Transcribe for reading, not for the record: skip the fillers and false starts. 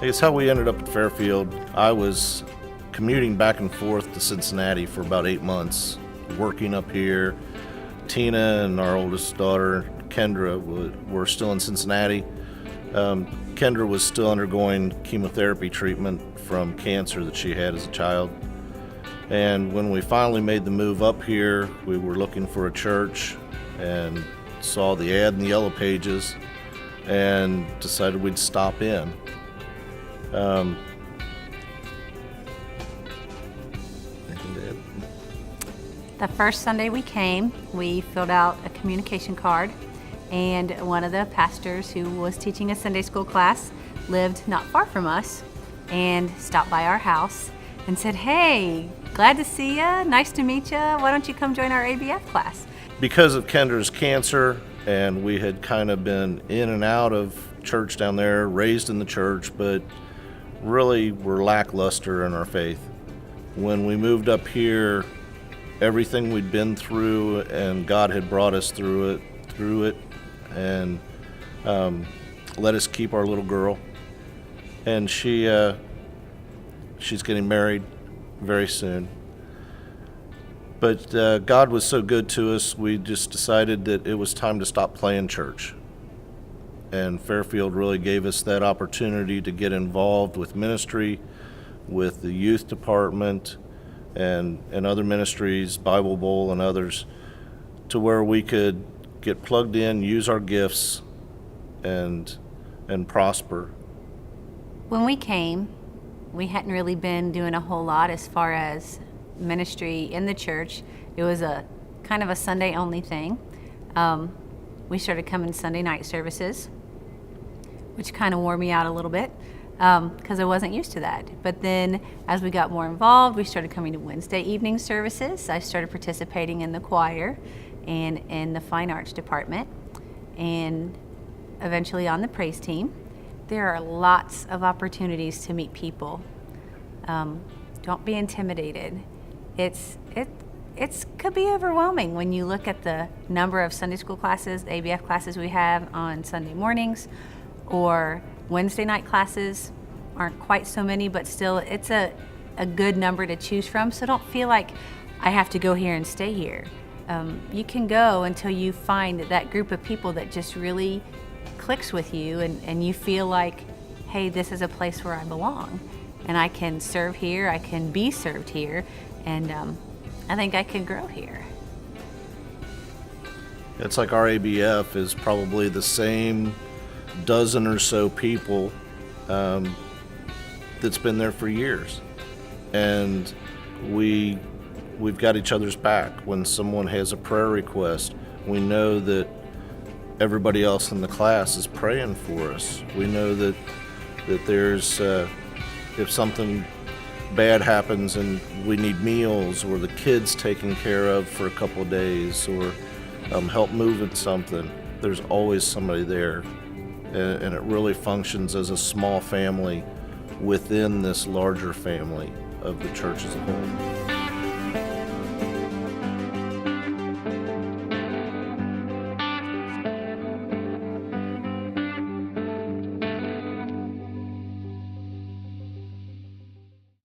It's how we ended up at Fairfield. I was commuting back and forth to Cincinnati for about 8 months, working up here. Tina and our oldest daughter, Kendra, were still in Cincinnati. Kendra was still undergoing chemotherapy treatment from cancer that she had as a child. And when we finally made the move up here, we were looking for a church and saw the ad in the Yellow Pages and decided we'd stop in. The first Sunday we came, we filled out a communication card, and one of the pastors who was teaching a Sunday school class lived not far from us and stopped by our house and said, "Hey, glad to see you, nice to meet you, why don't you come join our ABF class?" Because of Kendra's cancer, and we had kind of been in and out of church down there, raised in the church, but really were lackluster in our faith. When we moved up here, everything we'd been through and God had brought us through it and let us keep our little girl. And she's getting married very soon. But God was so good to us, we just decided that it was time to stop playing church. And Fairfield really gave us that opportunity to get involved with ministry, with the youth department, and other ministries, Bible Bowl and others, to where we could get plugged in, use our gifts, and prosper. When we came, we hadn't really been doing a whole lot as far as ministry in the church. It was a kind of a Sunday only thing. We started coming to Sunday night services, which kind of wore me out a little bit because I wasn't used to that. But then as we got more involved, we started coming to Wednesday evening services. I started participating in the choir and in the fine arts department, and eventually on the praise team. There are lots of opportunities to meet people. Don't be intimidated. It could be overwhelming when you look at the number of Sunday school classes, ABF classes we have on Sunday mornings, or Wednesday night classes aren't quite so many, but still it's a good number to choose from. So don't feel like I have to go here and stay here. You can go until you find that group of people that just really clicks with you and you feel like, hey, this is a place where I belong and I can serve here, I can be served here, and I think I can grow here. It's like our ABF is probably the same dozen or so people that's been there for years, and we've got each other's back. When someone has a prayer request, we know that everybody else in the class is praying for us. We know that there's if something bad happens and we need meals, or the kids taken care of for a couple of days, or help moving something, there's always somebody there. And it really functions as a small family within this larger family of the church as a whole.